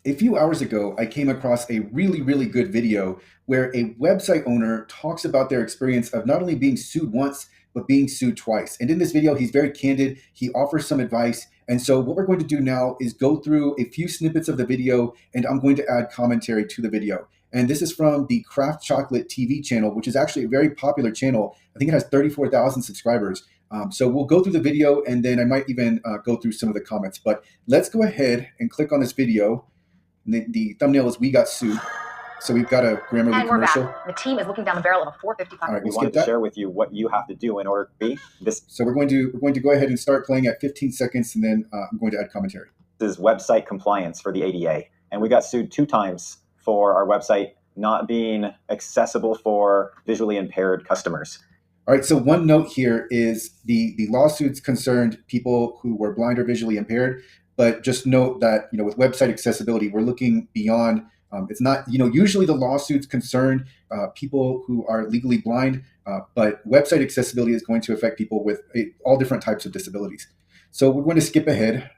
A few hours ago, I came across a really, really good video where a website owner talks about their experience of not only being sued once, but being sued twice. And in this video, he's very candid. He offers some advice. And so, what we're going to do now is go through a few snippets of the video, and I'm going to add commentary to the video. And this is from the Craft Chocolate TV channel, which is actually a very popular channel. I think it has 34,000 subscribers. So we'll go through the video, and then I might even go through some of the comments. But let's go ahead and click on this video. The thumbnail is "We Got Sued." So we've got a Grammarly And we're commercial. back. The team is looking down the barrel of a 455. All right, We we'll wanted skip to that. share with you what you have to do in order to be this. So we're going to go ahead and start playing at 15 seconds, and then I'm going to add commentary. This is website compliance for the ADA, and we got sued 2 times for our website not being accessible for visually impaired customers. All right, so one note here is the lawsuits concerned people who were blind or visually impaired, but just note that, with website accessibility, we're looking beyond. It's not, usually the lawsuits concern people who are legally blind, but website accessibility is going to affect people with all different types of disabilities. So we're going to skip ahead.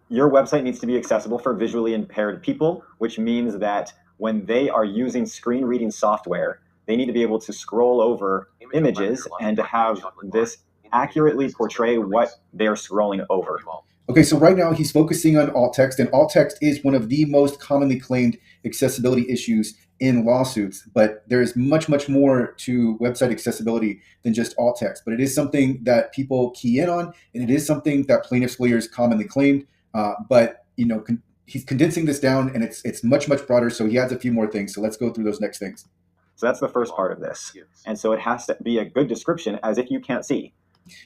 Your website needs to be accessible for visually impaired people, which means that when they are using screen reading software, they need to be able to scroll over images and to have this accurately portray what they're scrolling over. Okay, so right now he's focusing on alt text, and alt text is one of the most commonly claimed accessibility issues in lawsuits. But there is much, much more to website accessibility than just alt text. But it is something that people key in on, and it is something that plaintiffs' lawyers commonly claimed. But he's condensing this down, and it's much, much broader. So he adds a few more things. So let's go through those next things. So that's the first part of this. And so it has to be a good description as if you can't see.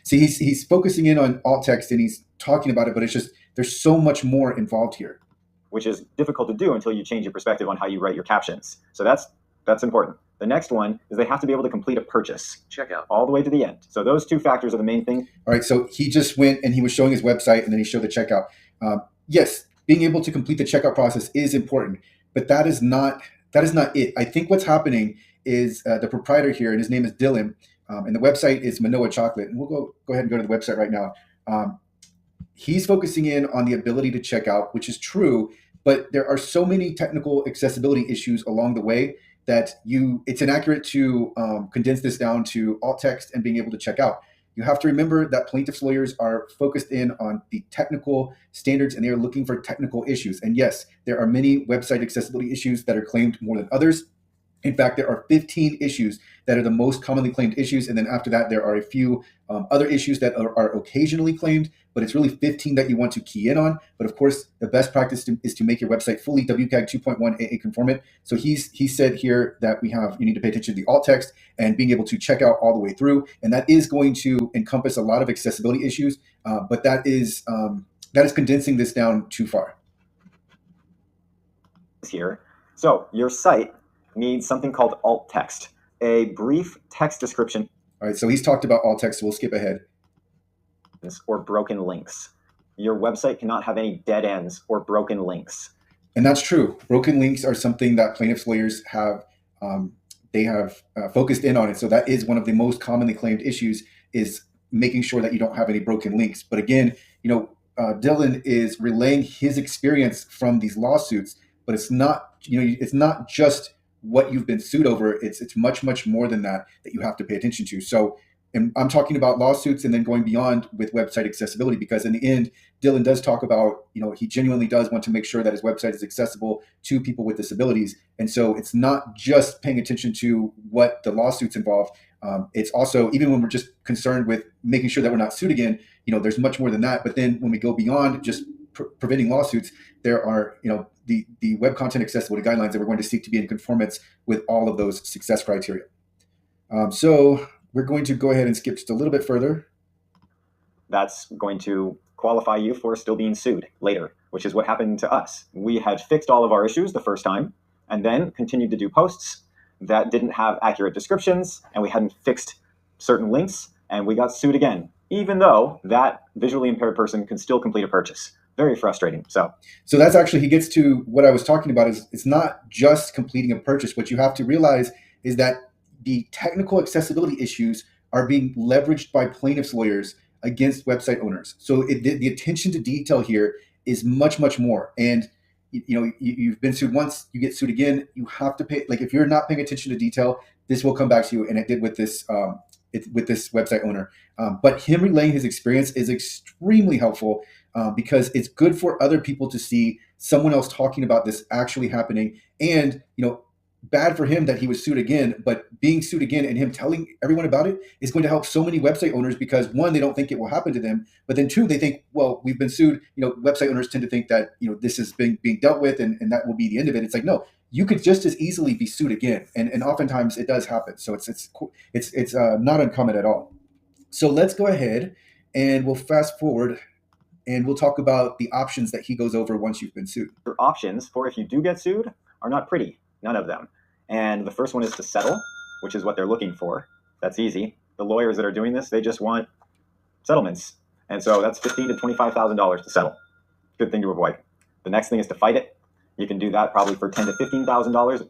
See, he's focusing in on alt text, and he's talking about it, but it's just there's so much more involved here, which is difficult to do until you change your perspective on how you write your captions. So that's important. The next one is they have to be able to complete a purchase checkout all the way to the end. So those 2 factors are the main thing. All right, so he just went and he was showing his website, and then he showed the checkout. Yes, being able to complete the checkout process is important, but that is not it. I think what's happening is the proprietor here, and his name is Dylan, and the website is Manoa Chocolate. And we'll go ahead and go to the website right now. He's focusing in on the ability to check out, which is true, but there are so many technical accessibility issues along the way that it's inaccurate to condense this down to alt text and being able to check out. You have to remember that plaintiffs' lawyers are focused in on the technical standards, and they are looking for technical issues. And yes, there are many website accessibility issues that are claimed more than others. In fact, there are 15 issues that are the most commonly claimed issues. And then after that, there are a few other issues that are occasionally claimed, but it's really 15 that you want to key in on. But of course, the best practice is to make your website fully WCAG 2.1 AA conformant. So he said here that you need to pay attention to the alt text and being able to check out all the way through. And that is going to encompass a lot of accessibility issues, but that is condensing this down too far. Here. So your site needs something called alt text, a brief text description. All right, so he's talked about alt text, so we'll skip ahead. Or broken links. Your website cannot have any dead ends or broken links. And that's true. Broken links are something that plaintiffs' lawyers have focused in on it. So that is one of the most commonly claimed issues, is making sure that you don't have any broken links. But again, Dylan is relaying his experience from these lawsuits, but it's not just what you've been sued over. It's much, much more than that you have to pay attention to. So, and I'm talking about lawsuits and then going beyond with website accessibility, because in the end, Dylan does talk about, he genuinely does want to make sure that his website is accessible to people with disabilities. And so it's not just paying attention to what the lawsuits involve. It's also, even when we're just concerned with making sure that we're not sued again, there's much more than that. But then when we go beyond just preventing lawsuits, there are, the web content accessibility guidelines that we're going to seek to be in conformance with all of those success criteria. So we're going to go ahead and skip just a little bit further. That's going to qualify you for still being sued later, which is what happened to us. We had fixed all of our issues the first time and then continued to do posts that didn't have accurate descriptions, and we hadn't fixed certain links, and we got sued again, even though that visually impaired person can still complete a purchase. Very frustrating. So that's actually, he gets to what I was talking about, is it's not just completing a purchase. What you have to realize is that the technical accessibility issues are being leveraged by plaintiffs' lawyers against website owners. So the attention to detail here is much, much more. And you've been sued once, you get sued again, you have to pay. Like if you're not paying attention to detail, this will come back to you. And it did with this with this website owner. But him relaying his experience is extremely helpful because it's good for other people to see someone else talking about this actually happening. And bad for him that he was sued again, but being sued again and him telling everyone about it is going to help so many website owners because one, they don't think it will happen to them, but then two, they think, well, we've been sued. Website owners tend to think that this is being dealt with and that will be the end of it. It's like, no, you could just as easily be sued again, and oftentimes it does happen. So it's not uncommon at all. So let's go ahead and we'll fast forward and we'll talk about the options that he goes over once you've been sued. Your options for if you do get sued are not pretty. None of them. And the first one is to settle, which is what they're looking for. That's easy. The lawyers that are doing this, they just want settlements. And so that's $15,000 to $25,000 to settle. Good thing to avoid. The next thing is to fight it. You can do that probably for $10,000 to $15,000.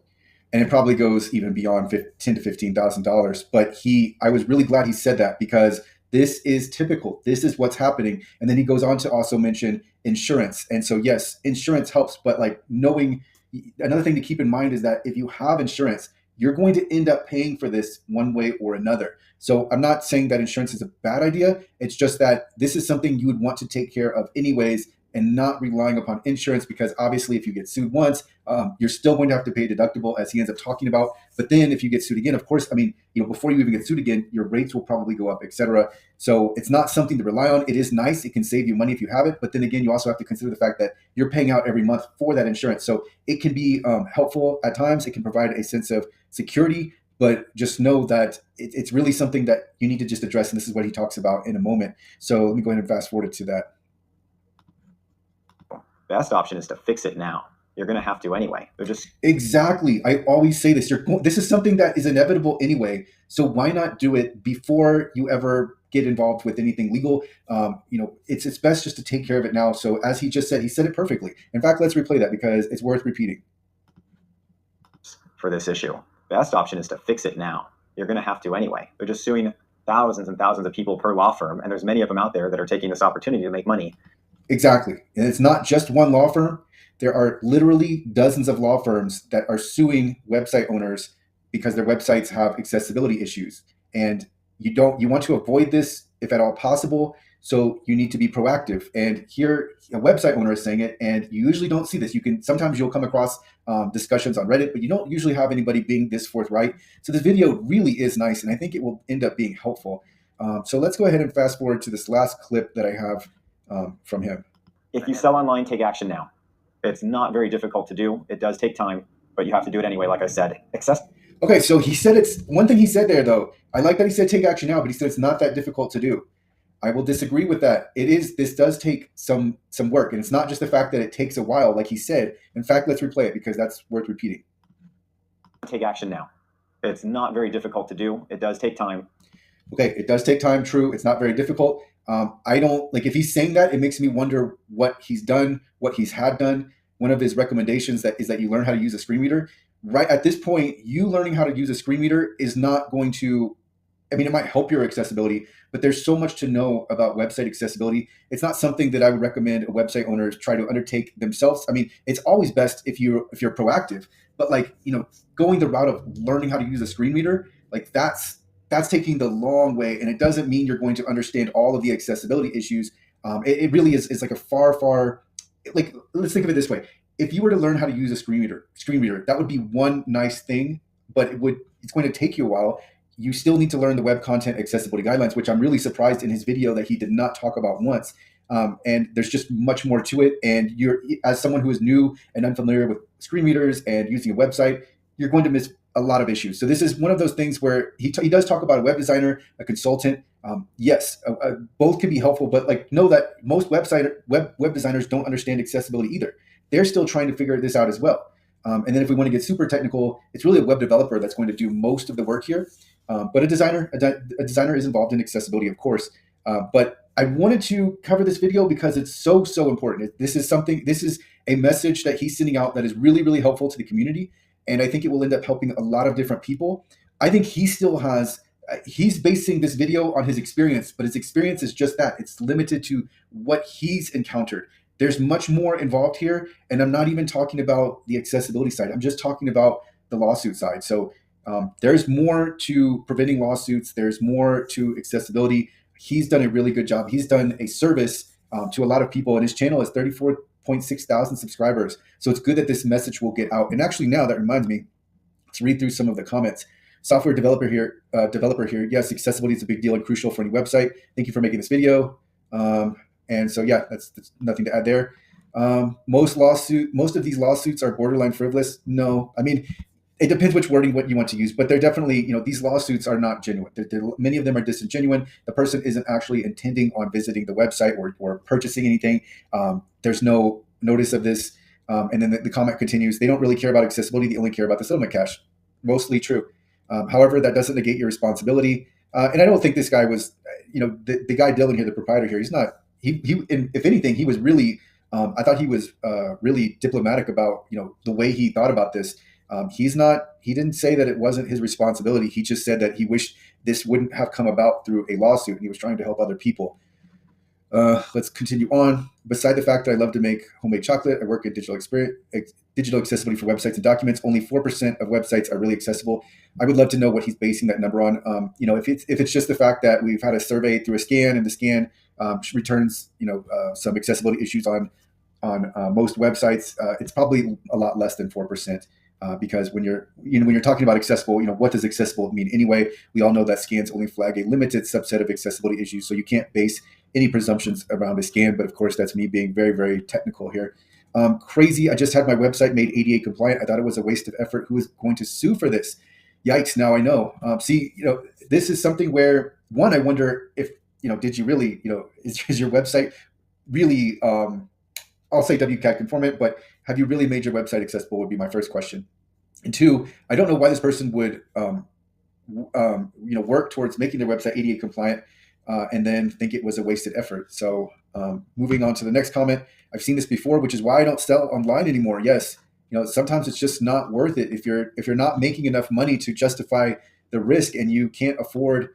And it probably goes even beyond $10,000 to $15,000. But I was really glad he said that because this is typical. This is what's happening. And then he goes on to also mention insurance. And so yes, insurance helps, but like knowing another thing to keep in mind is that if you have insurance, you're going to end up paying for this one way or another. So I'm not saying that insurance is a bad idea. It's just that this is something you would want to take care of anyways and not relying upon insurance because obviously if you get sued once, you're still going to have to pay a deductible as he ends up talking about. But then if you get sued again, of course, before you even get sued again, your rates will probably go up, etc. So it's not something to rely on. It is nice. It can save you money if you have it. But then again, you also have to consider the fact that you're paying out every month for that insurance. So it can be helpful at times. It can provide a sense of security, but just know that it's really something that you need to just address. And this is what he talks about in a moment. So let me go ahead and fast forward to that. Best option is to fix it now. You're going to have to anyway. They're just exactly. I always say this. This is something that is inevitable anyway. So why not do it before you ever get involved with anything legal? It's best just to take care of it now. So as he just said, he said it perfectly. In fact, let's replay that because it's worth repeating. For this issue, best option is to fix it now. You're going to have to anyway. They're just suing thousands and thousands of people per law firm, and there's many of them out there that are taking this opportunity to make money. Exactly. And it's not just one law firm. There are literally dozens of law firms that are suing website owners because their websites have accessibility issues. And you want to avoid this if at all possible. So you need to be proactive. And here a website owner is saying it, and you usually don't see this. Sometimes you'll come across discussions on Reddit, but you don't usually have anybody being this forthright. So this video really is nice, and I think it will end up being helpful. So let's go ahead and fast forward to this last clip that I have from him. If you sell online, take action now. It's not very difficult to do. It does take time, but you have to do it anyway, like I said. Okay, so he said it's one thing he said there, though. I like that he said take action now, but he said it's not that difficult to do. I will disagree with that. This does take some work, and it's not just the fact that it takes a while, like he said. In fact, let's replay it because that's worth repeating. Take action now. It's not very difficult to do. It does take time. Okay, it does take time, true. It's not very difficult. I don't if he's saying that, it makes me wonder what he's done, what he's had done. One of his recommendations is that you learn how to use a screen reader. Right at this point, you learning how to use a screen reader is not going to, it might help your accessibility, but there's so much to know about website accessibility. It's not something that I would recommend a website owner try to undertake themselves. It's always best if you're proactive, but going the route of learning how to use a screen reader, that's taking the long way, and it doesn't mean you're going to understand all of the accessibility issues. It really is like a far, let's think of it this way. If you were to learn how to use a screen reader, that would be one nice thing, but it's going to take you a while. You still need to learn the web content accessibility guidelines, which I'm really surprised in his video that he did not talk about once. And there's just much more to it. And you're, as someone who is new and unfamiliar with screen readers and using a website, you're going to miss a lot of issues. So this is one of those things where he does talk about a web designer, a consultant. Yes, both can be helpful, but know that most web designers don't understand accessibility either. They're still trying to figure this out as well. And then if we want to get super technical, it's really a web developer that's going to do most of the work here. But a designer is involved in accessibility, of course. But I wanted to cover this video because it's so important. This is a message that he's sending out that is really, really helpful to the community. And I think it will end up helping a lot of different people. I think he still has, he's basing this video on his experience, but his experience is just that. It's limited to what he's encountered. there's much more involved here. And I'm not even talking about the accessibility side. I'm just talking about the lawsuit side. So there's more to preventing lawsuits. There's more to accessibility. He's done a really good job. He's done a service to a lot of people, and his channel has 34.6 thousand subscribers. So it's good that this message will get out. And actually, now that reminds me, let's read through some of the comments. Software developer here. Yes, accessibility is a big deal and crucial for any website. Thank you for making this video. And so, yeah, that's nothing to add there. Most of these lawsuits are borderline frivolous. No, I mean, it depends what you want to use, but they're definitely, these lawsuits are not genuine. Many of them are disingenuous. The person isn't actually intending on visiting the website or purchasing anything. There's no notice of this. And then the comment continues, they don't really care about accessibility. They only care about the settlement cash. Mostly true. However, that doesn't negate your responsibility. And I don't think this guy was, the guy Dylan here, the proprietor here, he's not, if anything, he was really, I thought he was really diplomatic about, the way he thought about this. He didn't say that it wasn't his responsibility. He just said that he wished this wouldn't have come about through a lawsuit, and he was trying to help other people. Let's continue on. Beside the fact that I love to make homemade chocolate, I work in digital accessibility for websites and documents. Only 4% of websites are really accessible. I would love to know what he's basing that number on. If it's just the fact that we've had a survey through a scan, and the scan returns some accessibility issues on most websites, it's probably a lot less than 4%. Because when you're talking about accessible, what does accessible mean anyway? We all know that scans only flag a limited subset of accessibility issues, so you can't base any presumptions around a scan. But of course, that's me being very, very technical here. Crazy! I just had my website made ADA compliant. I thought it was a waste of effort. Who is going to sue for this? Yikes! Now I know. This is something where I wonder if did you really is your website really I'll say WCAG conformant, but have you really made your website accessible would be my first question. And two, I don't know why this person would work towards making their website ADA compliant and then think it was a wasted effort. So moving on to the next comment, I've seen this before, which is why I don't sell online anymore. Yes, sometimes it's just not worth it if you're not making enough money to justify the risk and you can't afford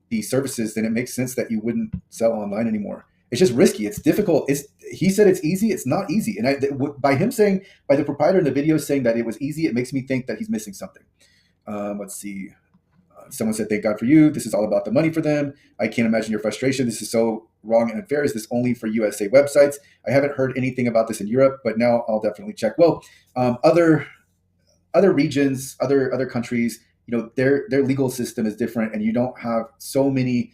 the services, then it makes sense that you wouldn't sell online anymore. It's just risky. It's difficult. He said it's easy. It's not easy. And by the proprietor in the video saying that it was easy, it makes me think that he's missing something. Let's see. Someone said, thank God for you. This is all about the money for them. I can't imagine your frustration. This is so wrong and unfair. Is this only for USA websites? I haven't heard anything about this in Europe, but now I'll definitely check. Well, other regions, other countries, their legal system is different, and you don't have so many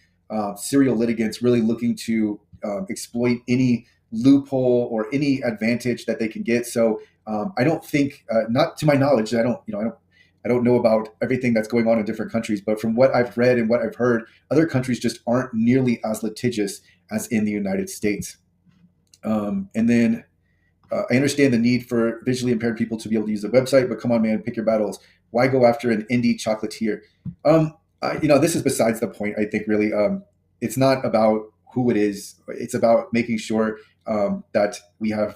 serial litigants really looking to exploit any loophole or any advantage that they can get. So I don't think, not to my knowledge, I don't know about everything that's going on in different countries, but from what I've read and what I've heard, other countries just aren't nearly as litigious as in the United States. And then I understand the need for visually impaired people to be able to use the website, but come on, man, pick your battles. Why go after an indie chocolatier? This is besides the point, I think, really. It's not about who it is. It's about making sure that we have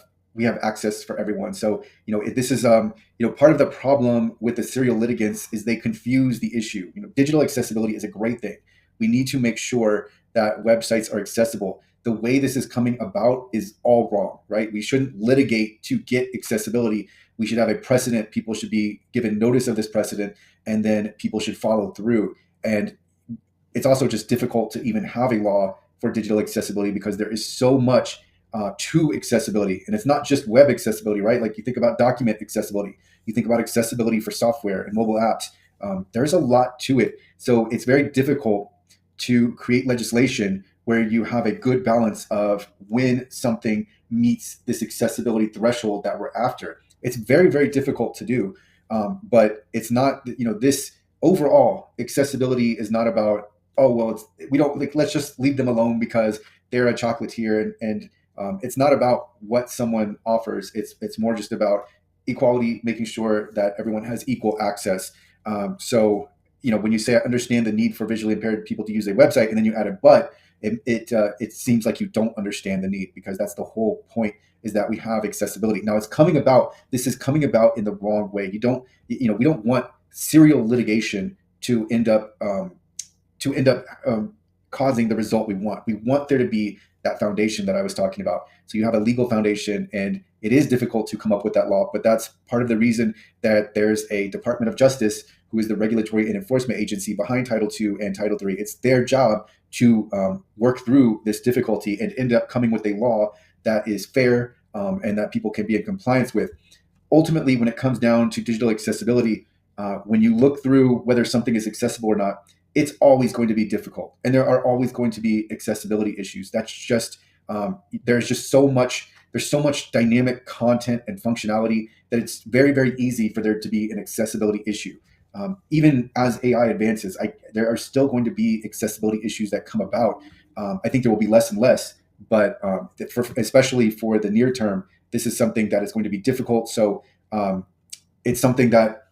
access for everyone. So, this is, part of the problem with the serial litigants is they confuse the issue. Digital accessibility is a great thing. We need to make sure that websites are accessible. The way this is coming about is all wrong, right? We shouldn't litigate to get accessibility. We should have a precedent. People should be given notice of this precedent, and then people should follow through. And it's also just difficult to even have a law for digital accessibility because there is so much to accessibility. And it's not just web accessibility, right? Like you think about document accessibility, you think about accessibility for software and mobile apps. There's a lot to it. So it's very difficult to create legislation where you have a good balance of when something meets this accessibility threshold that we're after. It's very, very difficult to do. But it's not, this overall accessibility is not about, let's just leave them alone because they're a chocolatier, and it's not about what someone offers. It's more just about equality, making sure that everyone has equal access. So when you say I understand the need for visually impaired people to use a website, and then you add a but, it seems like you don't understand the need, because that's the whole point, is that we have accessibility. Now this is coming about in the wrong way. We don't want serial litigation to end up causing the result we want. We want there to be that foundation that I was talking about. So you have a legal foundation, and it is difficult to come up with that law, but that's part of the reason that there's a Department of Justice, who is the regulatory and enforcement agency behind Title II and Title III. It's their job to work through this difficulty and end up coming with a law that is fair, and that people can be in compliance with. Ultimately, when it comes down to digital accessibility, when you look through whether something is accessible or not, it's always going to be difficult, and there are always going to be accessibility issues. That's just there's so much dynamic content and functionality that it's very, very easy for there to be an accessibility issue. Even as AI advances, there are still going to be accessibility issues that come about. I think there will be less and less, but especially for the near term, this is something that is going to be difficult. So it's something that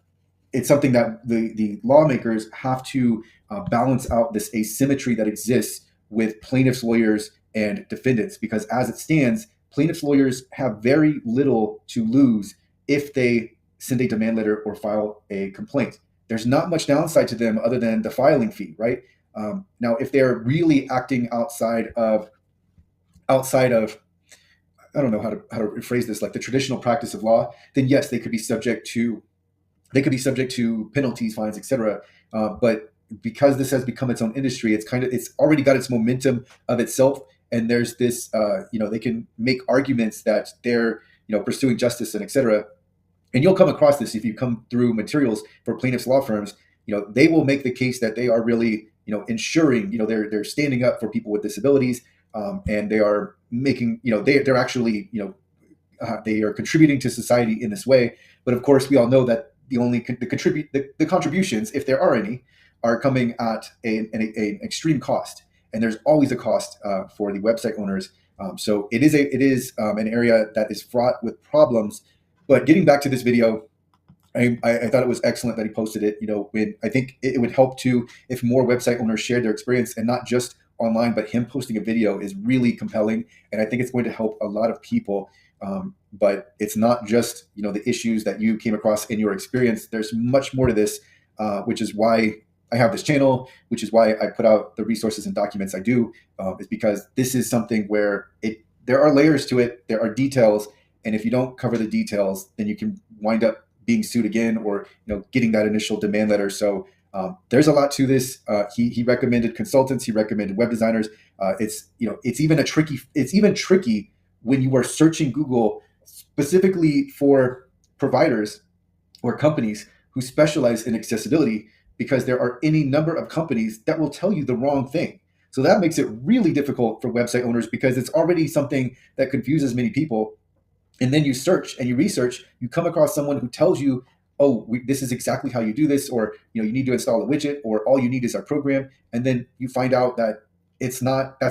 the lawmakers have to balance out this asymmetry that exists with plaintiffs' lawyers and defendants, because as it stands, plaintiffs' lawyers have very little to lose if they send a demand letter or file a complaint. There's not much downside to them other than the filing fee, right? Now, if they're really acting outside of I don't know how to rephrase this, like the traditional practice of law, then yes, they could be subject to penalties, fines, etc. But because this has become its own industry, it's already got its momentum of itself, and there's this they can make arguments that they're pursuing justice and etc. And you'll come across this if you come through materials for plaintiffs' law firms. They will make the case that they are really ensuring they're standing up for people with disabilities, and they are making they're actually they are contributing to society in this way. But of course, we all know that the contributions, if there are any, are coming at an extreme cost, and there's always a cost for the website owners. So it is an area that is fraught with problems. But getting back to this video, I thought it was excellent that he posted it. When I think it would help too if more website owners shared their experience, and not just online, but him posting a video is really compelling, and I think it's going to help a lot of people. But it's not just the issues that you came across in your experience. There's much more to this, which is why I have this channel, which is why I put out the resources and documents I do. Is because this is something where there are layers to it, there are details, and if you don't cover the details, then you can wind up being sued again, or getting that initial demand letter. So there's a lot to this. He recommended consultants. He recommended web designers. It's even tricky when you are searching Google specifically for providers or companies who specialize in accessibility, because there are any number of companies that will tell you the wrong thing. So that makes it really difficult for website owners, because it's already something that confuses many people. And then you search and you research, you come across someone who tells you, oh, this is exactly how you do this, or you need to install a widget, or all you need is our program. And then you find out that that's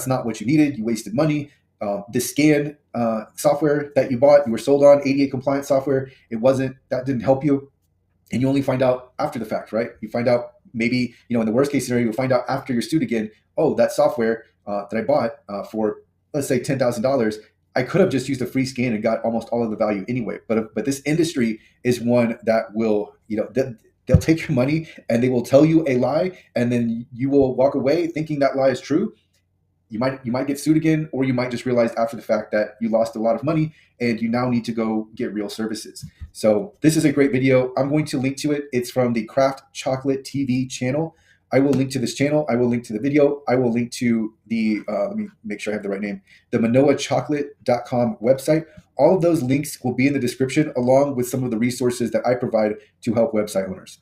not what you needed. You wasted money. The scan software that you bought, you were sold on ADA compliant software. That didn't help you. And you only find out after the fact, right? You find out maybe, in the worst case scenario, you'll find out after you're sued again, oh, that software that I bought for, let's say, $10,000, I could have just used a free scan and got almost all of the value anyway. But this industry is one that will, they'll take your money and they will tell you a lie, and then you will walk away thinking that lie is true. You might get sued again, or you might just realize after the fact that you lost a lot of money and you now need to go get real services. So this is a great video. I'm going to link to it. It's from the Craft Chocolate TV channel. I will link to this channel. I will link to the video. I will link to the, let me make sure I have the right name, the manoachocolate.com website. All of those links will be in the description, along with some of the resources that I provide to help website owners.